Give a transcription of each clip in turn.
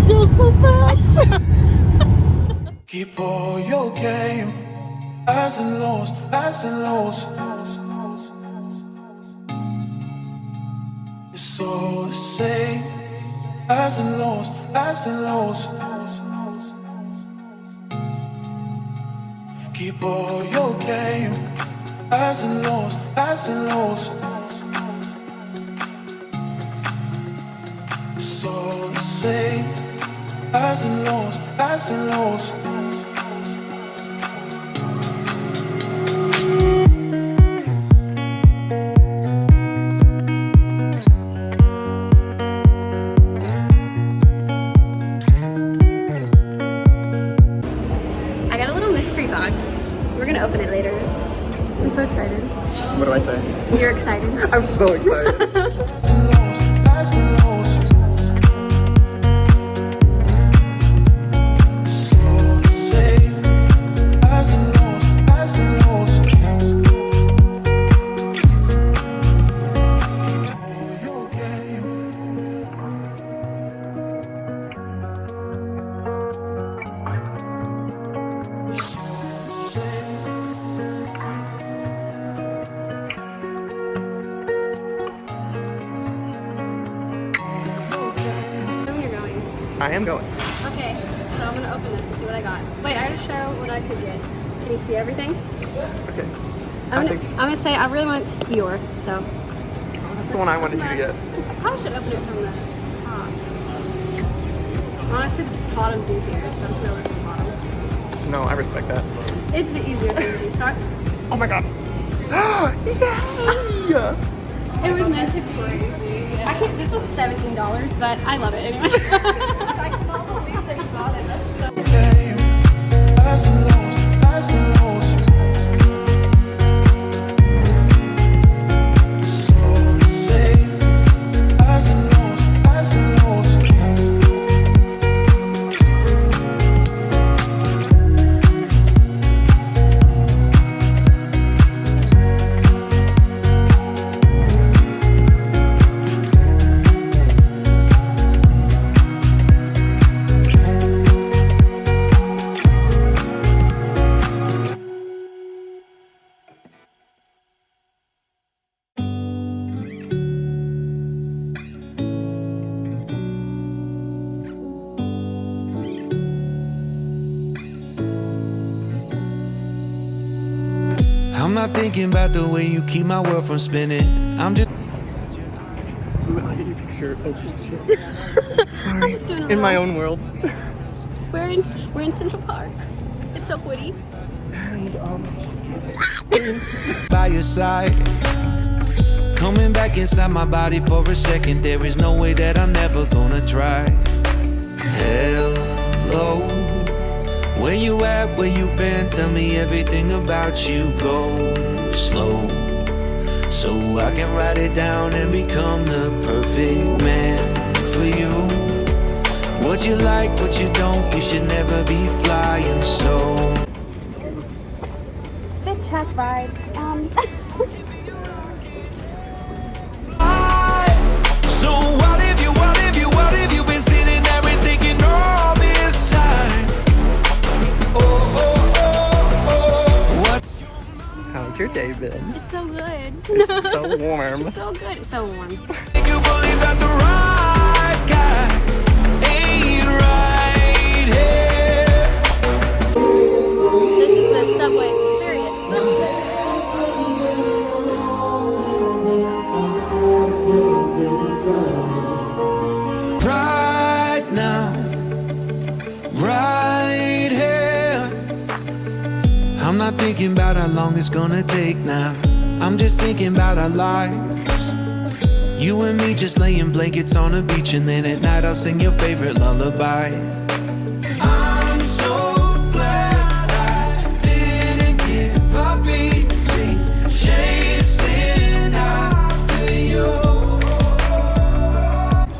goes so fast. Keep all your game, highs and lows, highs and lows. It's all the same, highs and lows, highs and lows. Keep all your game, highs and lows, highs and lows. It's all the same, highs and lows, highs and lows. I got a little mystery box. We're gonna open it later. I'm so excited. What do I say? You're excited. I'm so excited. Highs and lows. It's all the same, highs and lows, highs and lows. Keep all your game. It's all the same. Where you're going. I am going. Okay, so I'm gonna open this and see what I got. Wait, I gotta show what I could get. Can you see everything? Okay. I'm gonna say I really want Eeyore, so. That's the one I wanted you to get. I probably should open it from the top. Honestly, the bottom's easier, so I'm just gonna look at the bottoms. No, I respect that. It's the easier thing to do, so Oh my god. Yeah. it was meant to be. This was $17, but I love it anyway. Game, highs and lows, highs and lows. It's all the same, highs and lows, highs and lows. I'm not thinking about the way you keep my world from spinning. I'm just I'll get you a picture. Oh, shit. I'm Sorry. just doing a In my little- own world. We're in Central Park. It's so pretty. And, by your side. Coming back inside my body for a second. There is no way that I'm never gonna try. Hello, where you at, where you been? Tell me everything about you. Go slow, so I can write it down and become the perfect man for you. What you like, what you don't, you should never be flying so. Good chat vibes. So what have you been sitting there and thinking all this time? What? how's your day been? It's so good. It's so warm. It's so good. It's so warm. You believe that the right guy ain't right here? This is the subway experience. Right now, right here. I'm not thinking about how long it's gonna take now. I'm just thinking about our lives. You and me just laying blankets on the beach, and then at night I'll sing your favorite lullaby. I'm so glad I didn't give up easy, chasing after you.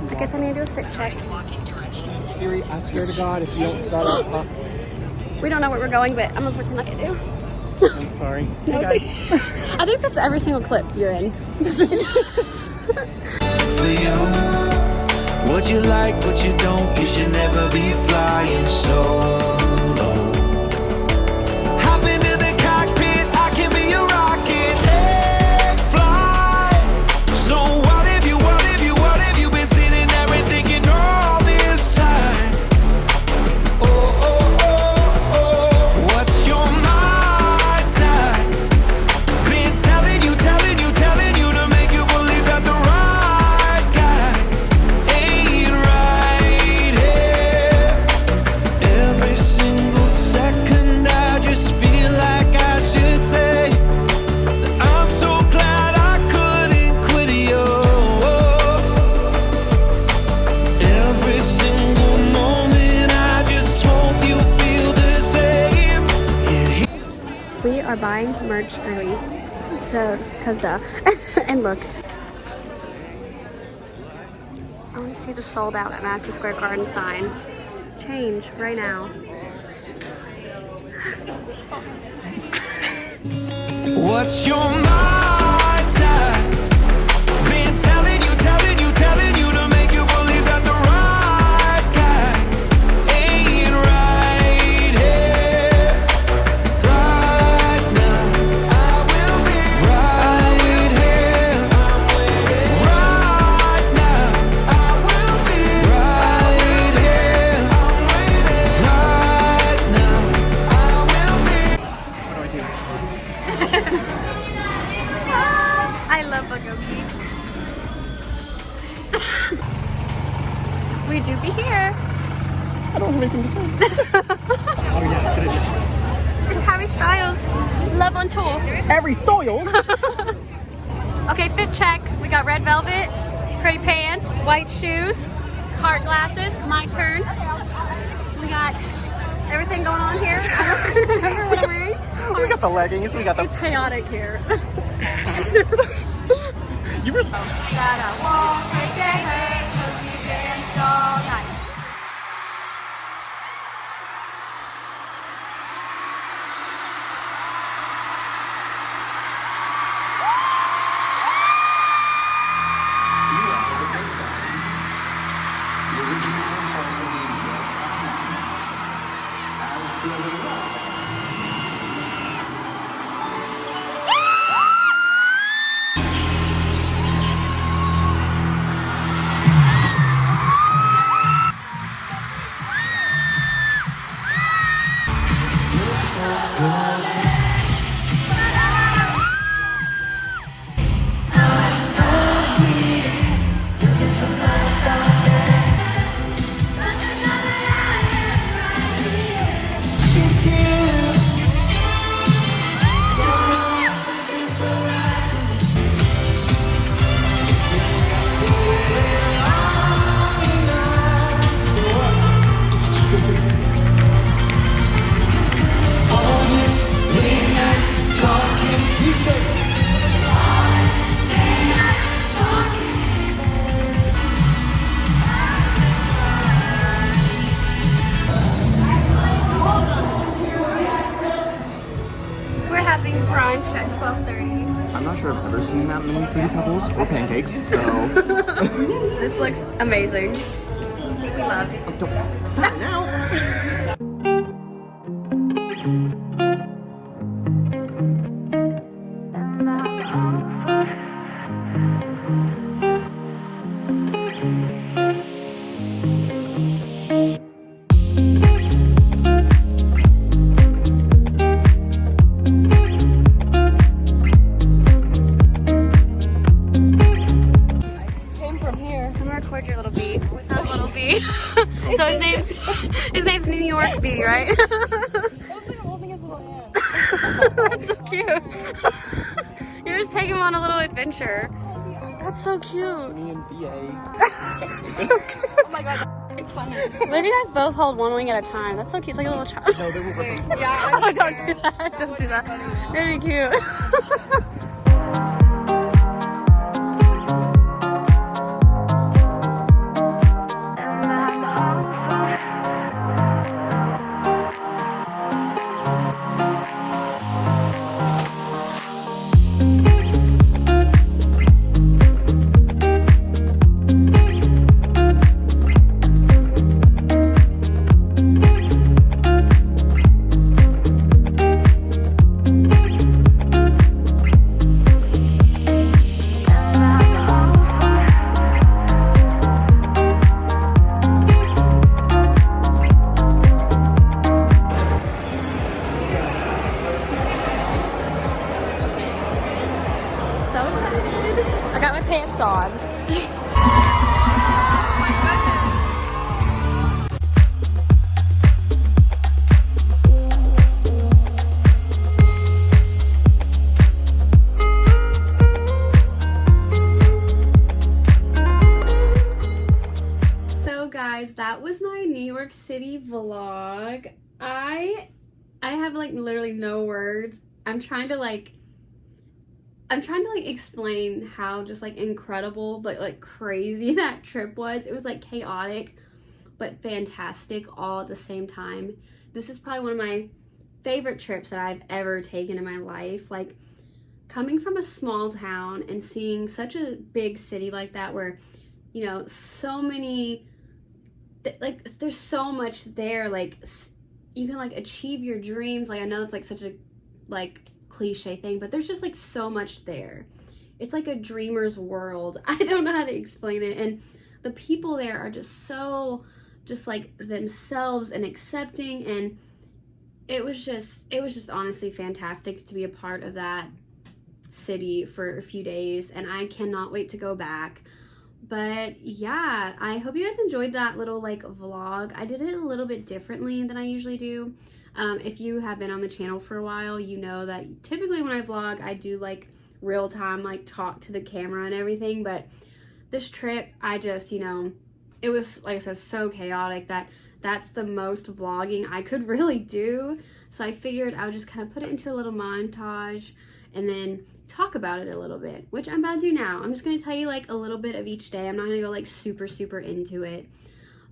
I guess I need to do a fit check. Siri, I swear to God, if you don't start up, We don't know where we're going, but I'm gonna pretend like I do. I'm sorry. No, Hey, it's I think that's every single clip you're in. For you, what you like, what you don't, you should never are buying merch early. So, cause duh. And look. I want to see the sold out at Madison Square Garden sign. Change right now. What's your mindset? Been telling you to make you believe that the right guy ain't right here. Right now, I will be right here. Right now, I will be right here. Right now, I will be. I love Bugatti. We do be here. I don't have anything to say. Oh yeah, good idea. It's Harry Styles. Love on tour. Harry Styles? Okay, fit check. We got red velvet, pretty pants, white shoes, heart glasses. My turn. We got everything going on here. I don't remember what I'm wearing. We got the leggings, we got the... It's chaotic here. You were... Gotta walk together 'cause we danced all night. You are the big fan. The original first of the years as the other one. We're having brunch at 12:30. I'm not sure I've ever seen that many fruity pebbles or pancakes, so... This looks amazing. We love it. Now. I'm gonna record your little bee with that little bee. So his name's New York Bee, right? Hopefully I'm holding his little hand. That's so cute. You're just taking him on a little adventure. That's so cute. Me and BA. Oh my god, that's funny. What if you guys both hold one wing at a time? That's so cute. It's like a little child. No, they were ripping apart. Yeah, Oh, don't do that. Don't do that. That'd be cute. I got my pants on. So guys, that was my New York City vlog. I have like literally no words. I'm trying to like explain how just like incredible but like crazy that trip was. It was like chaotic but fantastic all at the same time. This is probably one of my favorite trips that I've ever taken in my life. Like, coming from a small town and seeing such a big city like that, where, you know, so many, like, there's so much there, like, you can like achieve your dreams. Like, I know it's like such a like cliche thing, but there's just like so much there. It's like a dreamer's world. I don't know how to explain it. And the people there are just so just like themselves and accepting, and it was just honestly fantastic to be a part of that city for a few days, and I cannot wait to go back. But yeah, I hope you guys enjoyed that little like vlog. I did it a little bit differently than I usually do. If you have been on the channel for a while, you know that typically when I vlog, I do like real time, like talk to the camera and everything. But this trip, I just, you know, it was, like I said, so chaotic that that's the most vlogging I could really do. So I figured I would just kind of put it into a little montage and then talk about it a little bit, which I'm about to do now. I'm just going to tell you like a little bit of each day. I'm not going to go like super into it.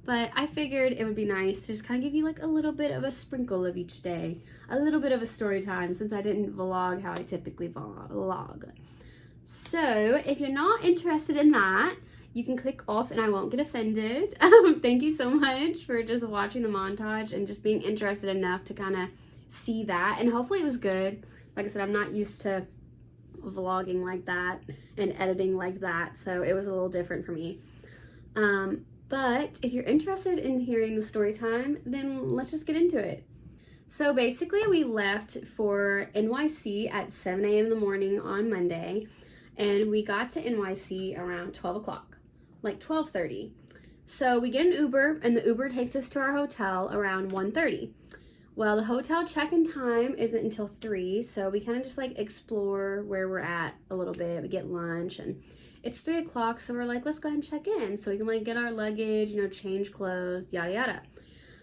But I figured it would be nice to just kind of give you like a little bit of a sprinkle of each day. A little bit of a story time, since I didn't vlog how I typically vlog. So if you're not interested in that, you can click off and I won't get offended. Thank you so much for just watching the montage and just being interested enough to kind of see that. And hopefully it was good. Like I said, I'm not used to vlogging like that and editing like that, so it was a little different for me. But if you're interested in hearing the story time, then let's just get into it. So basically we left for NYC at 7 a.m. in the morning on Monday, and we got to NYC around 12 o'clock, like 12:30. So we get an Uber, and the Uber takes us to our hotel around 1:30. Well, the hotel check-in time isn't until 3, so we kind of just like explore where we're at a little bit. We get lunch, and it's 3 o'clock, so we're like, let's go ahead and check in so we can like get our luggage, you know, change clothes, yada yada.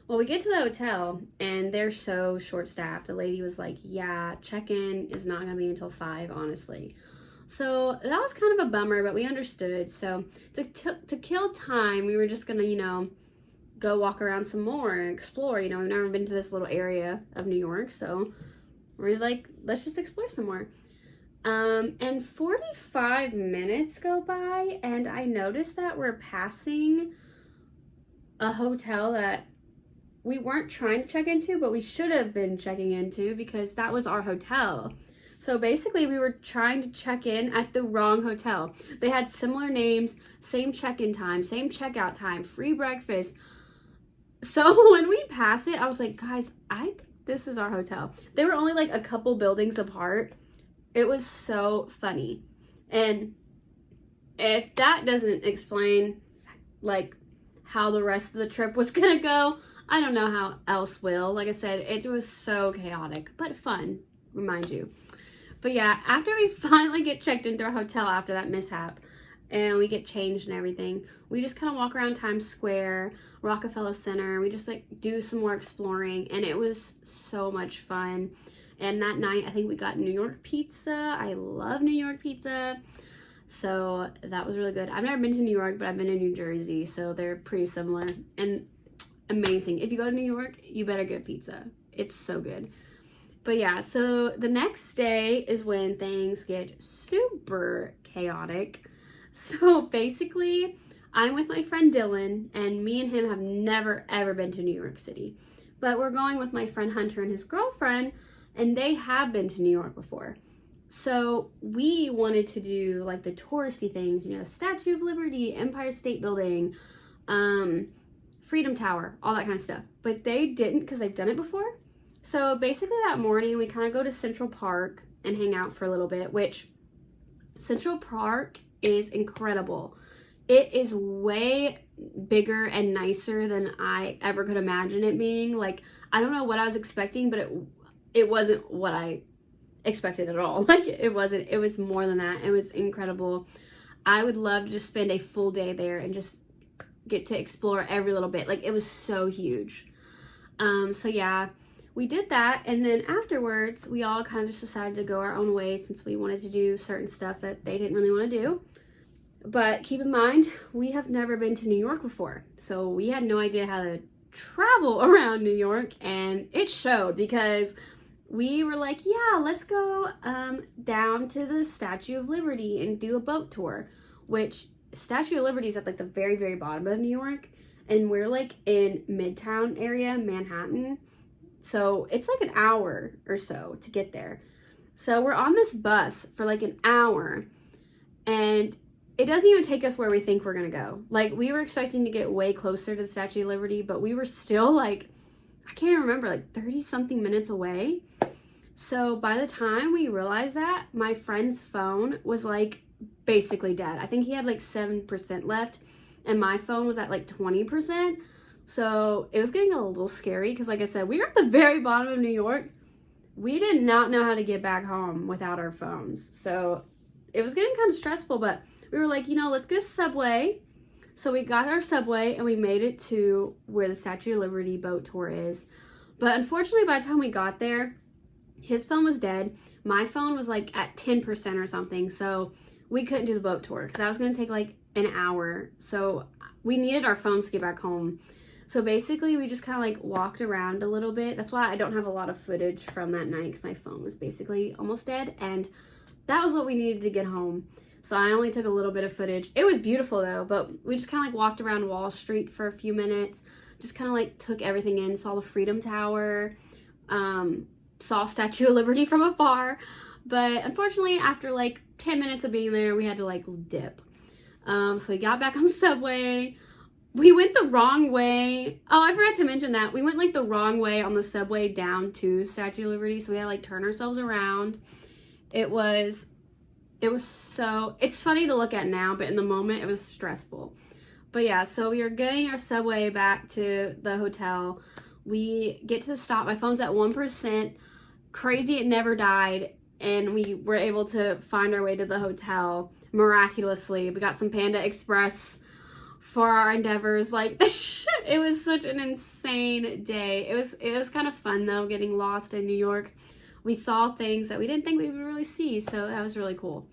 Well, we get to the hotel, and they're so short-staffed. The lady was like, yeah, check-in is not gonna be until 5, honestly. So that was kind of a bummer, but we understood. So to kill time, we were just gonna, you know, go walk around some more and explore. You know, we've never been to this little area of New York, so we're like, let's just explore some more. And 45 minutes go by, and I noticed that we're passing a hotel that we weren't trying to check into, but we should have been checking into, because that was our hotel. So basically we were trying to check in at the wrong hotel. They had similar names, same check-in time, same checkout time, free breakfast. So when we passed it, I was like, guys, I think this is our hotel. They were only like a couple buildings apart. It was so funny. And if that doesn't explain like how the rest of the trip was gonna go, I don't know how else will. Like I said, it was so chaotic, but fun, remind you. But yeah, after we finally get checked into our hotel after that mishap, and we get changed and everything, we just kind of walk around Times Square, Rockefeller Center. We just like do some more exploring, and it was so much fun. And that night, I think we got New York pizza. I love New York pizza. So that was really good. I've never been to New York, but I've been to New Jersey, so they're pretty similar and amazing. If you go to New York, you better get pizza. It's so good. But yeah, so the next day is when things get super chaotic. So basically, I'm with my friend Dylan, and me and him have never ever been to New York City. But we're going with my friend Hunter and his girlfriend, and they have been to New York before. So we wanted to do like the touristy things, you know, Statue of Liberty, Empire State Building, Freedom Tower, all that kind of stuff. But they didn't, because they've done it before. So basically that morning we kind of go to Central Park and hang out for a little bit, which Central Park is incredible. It is way bigger and nicer than I ever could imagine it being. Like, I don't know what I was expecting, but it wasn't what I expected at all. Like, it wasn't. It was more than that. It was incredible. I would love to just spend a full day there and just get to explore every little bit. Like, it was so huge. So yeah, we did that, and then afterwards we all kind of just decided to go our own way since we wanted to do certain stuff that they didn't really want to do. But keep in mind, we have never been to New York before, so we had no idea how to travel around New York, and it showed because we were like, yeah, let's go down to the Statue of Liberty and do a boat tour, which Statue of Liberty is at like the very, very bottom of New York, and we're like in Midtown area, Manhattan. So it's like an hour or so to get there. So we're on this bus for like an hour, and it doesn't even take us where we think we're gonna go. Like, we were expecting to get way closer to the Statue of Liberty, but we were still like, I can't remember, like 30 something minutes away. So by the time we realized that, my friend's phone was like basically dead. I think he had like 7% left, and my phone was at like 20%. So it was getting a little scary because, like I said, we were at the very bottom of New York. We did not know how to get back home without our phones. So it was getting kind of stressful, but we were like, you know, let's get a subway. So we got our subway and we made it to where the Statue of Liberty boat tour is. But unfortunately, by the time we got there, his phone was dead. My phone was like at 10% or something. So we couldn't do the boat tour because that was going to take like an hour. So we needed our phones to get back home. So basically, we just kind of like walked around a little bit. That's why I don't have a lot of footage from that night, because my phone was basically almost dead. And that was what we needed to get home. So I only took a little bit of footage. It was beautiful though, but we just kind of like walked around Wall Street for a few minutes. Just kind of like took everything in, saw the Freedom Tower, saw Statue of Liberty from afar. But unfortunately, after like 10 minutes of being there, we had to like dip. So we got back on the subway. We went the wrong way. Oh, I forgot to mention that. We went like the wrong way on the subway down to Statue of Liberty. So we had to like turn ourselves around. It was so, it's funny to look at now, but in the moment it was stressful. But yeah, so we were getting our subway back to the hotel. We get to the stop. My phone's at 1%. Crazy, it never died. And we were able to find our way to the hotel miraculously. We got some Panda Express for our endeavors. Like, it was such an insane day. It was kind of fun though, getting lost in New York. We saw things that we didn't think we would really see, so that was really cool.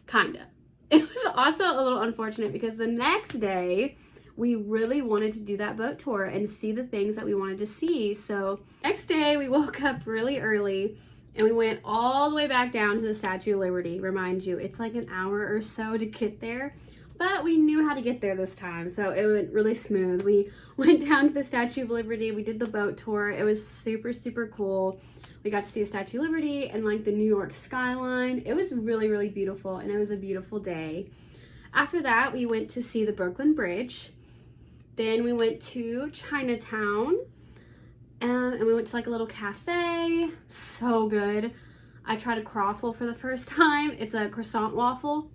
Kinda. It was also a little unfortunate because the next day we really wanted to do that boat tour and see the things that we wanted to see. So next day we woke up really early and we went all the way back down to the Statue of Liberty. Remind you, it's like an hour or so to get there, but we knew how to get there this time, so it went really smooth. We went down to the Statue of Liberty. We did the boat tour. It was super, super cool. We got to see the Statue of Liberty and like the New York skyline. It was really, really beautiful, and it was a beautiful day. After that, we went to see the Brooklyn Bridge. Then we went to Chinatown, and we went to like a little cafe. So good. I tried a croffle for the first time. It's a croissant waffle.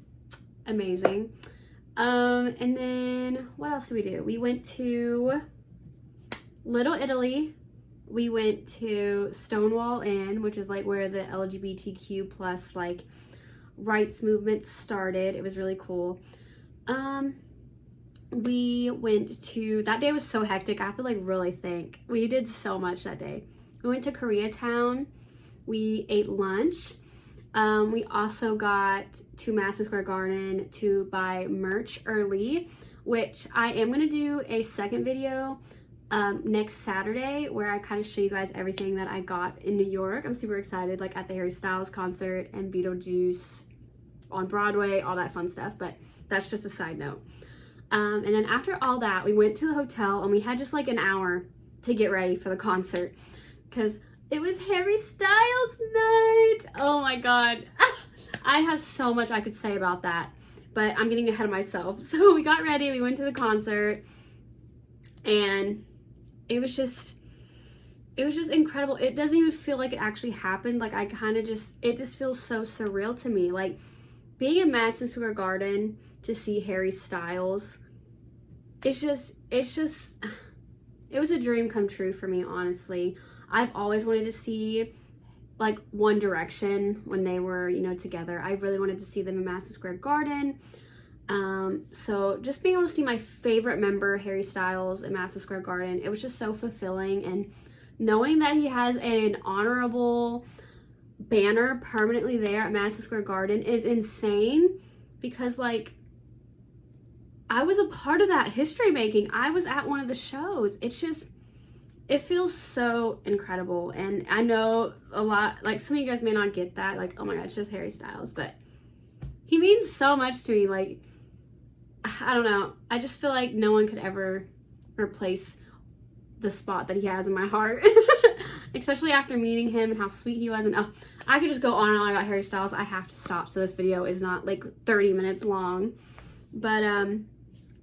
Amazing. And then what else did we do? We went to Little Italy. We went to Stonewall Inn, which is like where the LGBTQ plus like rights movement started. It was really cool. We went to, that day was so hectic. I have to like really think. We did so much that day. We went to Koreatown. We ate lunch. We also got to Madison Square Garden to buy merch early, which I am going to do a second video next Saturday where I kind of show you guys everything that I got in New York. I'm super excited, like at the Harry Styles concert and Beetlejuice on Broadway, all that fun stuff, but that's just a side note. And then after all that, we went to the hotel and we had just like an hour to get ready for the concert because it was Harry Styles night. Oh my god. I have so much I could say about that, but I'm getting ahead of myself. So we got ready, we went to the concert, and it was just incredible. It doesn't even feel like it actually happened. Like it just feels so surreal to me. Like being in Madison Square Garden to see Harry Styles, it was a dream come true for me, honestly. I've always wanted to see like One Direction when they were, you know, together. I really wanted to see them in Madison Square Garden. So just being able to see my favorite member, Harry Styles, in Madison Square Garden, it was just so fulfilling. And knowing that he has an honorable banner permanently there at Madison Square Garden is insane, because like I was a part of that history making. I was at one of the shows. It's just, it feels so incredible. And I know a lot, like some of you guys may not get that, like, oh my god, it's just Harry Styles, but he means so much to me. Like, I don't know, I just feel like no one could ever replace the spot that he has in my heart. Especially after meeting him and how sweet he was. And oh, I could just go on and on about Harry Styles. I have to stop so this video is not like 30 minutes long. But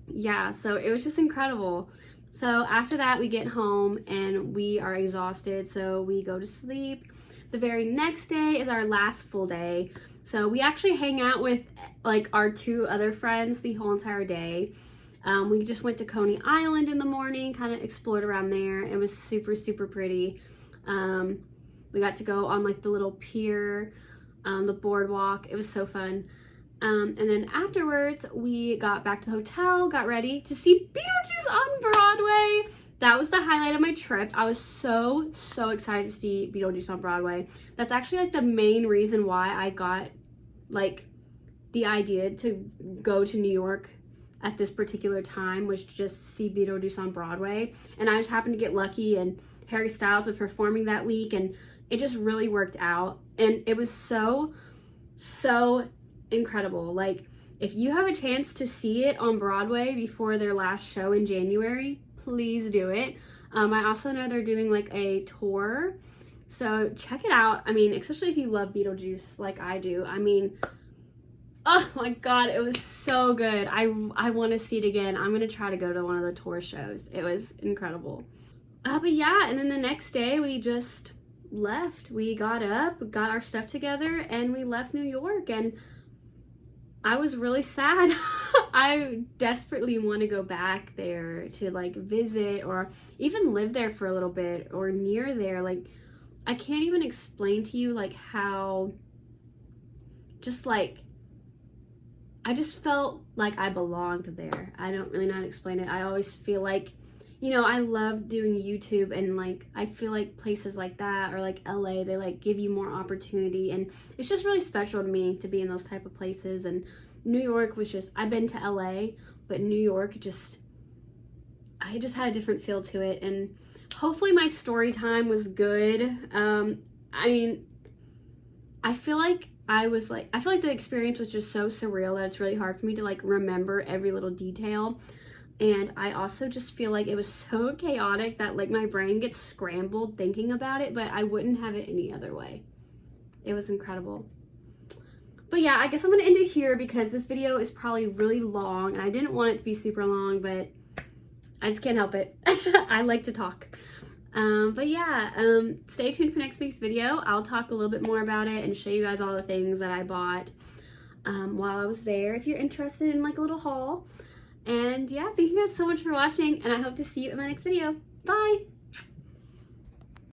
yeah, so it was just incredible. So after that, we get home and we are exhausted, so we go to sleep. The very next day is our last full day. So we actually hang out with like our 2 other friends the whole entire day. We just went to Coney Island in the morning, kind of explored around there. It was super, super pretty. We got to go on like the little pier, the boardwalk. It was so fun. And then afterwards, we got back to the hotel, got ready to see Beetlejuice on Broadway. That was the highlight of my trip. I was so, so excited to see Beetlejuice on Broadway. That's actually like the main reason why I got like the idea to go to New York at this particular time, was just see Beetlejuice on Broadway. And I just happened to get lucky, and Harry Styles was performing that week, and it just really worked out. And it was so, so incredible. Like, if you have a chance to see it on Broadway before their last show in January, please do it. I also know they're doing like a tour, so check it out. I mean, especially if you love Beetlejuice like I do. I mean, oh my god, it was so good. I want to see it again. I'm gonna try to go to one of the tour shows. It was incredible. But yeah, and then the next day we just left. We got up, got our stuff together, and we left New York. And I was really sad. I desperately want to go back there to like visit or even live there for a little bit or near there. Like, I can't even explain to you like how just like I just felt like I belonged there. I don't really know how to explain it. I always feel like, you know, I love doing YouTube, and like I feel like places like that or like LA, they like give you more opportunity, and it's just really special to me to be in those type of places. And New York was just, I've been to LA, but New York just, I just had a different feel to it. And hopefully my story time was good. I mean, I feel like the experience was just so surreal that it's really hard for me to like remember every little detail. And I also just feel like it was so chaotic that like my brain gets scrambled thinking about it, but I wouldn't have it any other way. It was incredible. But yeah, I guess I'm gonna end it here because this video is probably really long and I didn't want it to be super long, but I just can't help it. I like to talk. But yeah, stay tuned for next week's video. I'll talk a little bit more about it and show you guys all the things that I bought while I was there, if you're interested in like a little haul. And yeah, thank you guys so much for watching, and I hope to see you in my next video. Bye!